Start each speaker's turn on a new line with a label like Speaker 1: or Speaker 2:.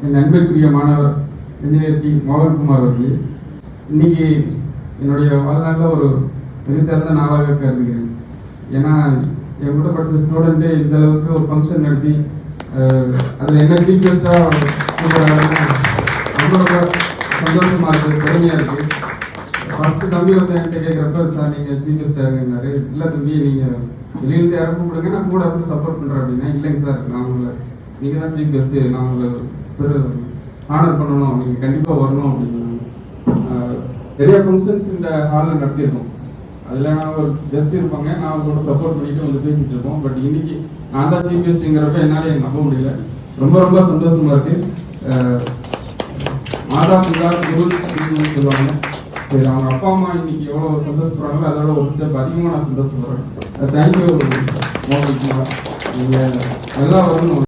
Speaker 1: என் நண்பருக்குரிய மாணவர் engineer D Mohankumar அவர்கள், இன்னைக்கு என்னுடைய வாழ்நாளில் ஒரு மிகச்சிறந்த நாளாக கருதுகிறேன். ஏன்னா என் கூட படித்த ஸ்டூடெண்ட்டு இந்த அளவுக்கு ஒரு ஃபங்க்ஷன் நடத்தி அதில் என்ன டீச்சர்ஸாக ரொம்ப ரொம்ப சந்தோஷமாக இருக்குது, பெருமையாக இருக்குது. ஃபஸ்ட்டு தம்பி வந்து என்கிட்ட கேட்குறப்ப, சார் நீங்கள் சீஃப் கெஸ்ட் இறங்கினாரு, இல்லை தம்பி நீங்கள் வெளியிலேருந்து இறக்க கொடுங்க, நான் கூட வந்து சப்போர்ட் பண்ணுறேன் அப்படின்னா, இல்லைங்க சார் நான் உங்களை நீங்கள் தான் சீஃப் கெஸ்ட்டு, நான் உங்களை ஆனர் பண்ணணும், நீங்கள் கண்டிப்பாக வரணும் அப்படின்னு. நிறைய ஃபங்க்ஷன்ஸ் இந்த ஹாலில் நடத்தியிருக்கோம். அதில் நான் ஒரு கெஸ்ட் இருப்பாங்க, நான் அவங்களோட சப்போர்ட் பண்ணிட்டு வந்து பேசிகிட்டு இருப்போம். பட் இன்னைக்கு நான் தான் சீஃப் கெஸ்ட்டுங்கிறப்ப என்னால் எனக்கு நம்ப முடியல. ரொம்ப ரொம்ப சந்தோஷமாக இருக்குது. மாதா பிதா குரு அப்படின்னு சொல்லுவாங்க. சரி, அவங்க அப்பா அம்மா இன்னைக்கு எவ்வளோ சந்தோஷப்படுறாங்களோ அதோட ஒரு ஸ்டெப் அதிகமாக நான் சந்தோஷப்படுறேன். தேங்க்யூ மோகன்குமார், நீங்கள் நல்லா வரணும்.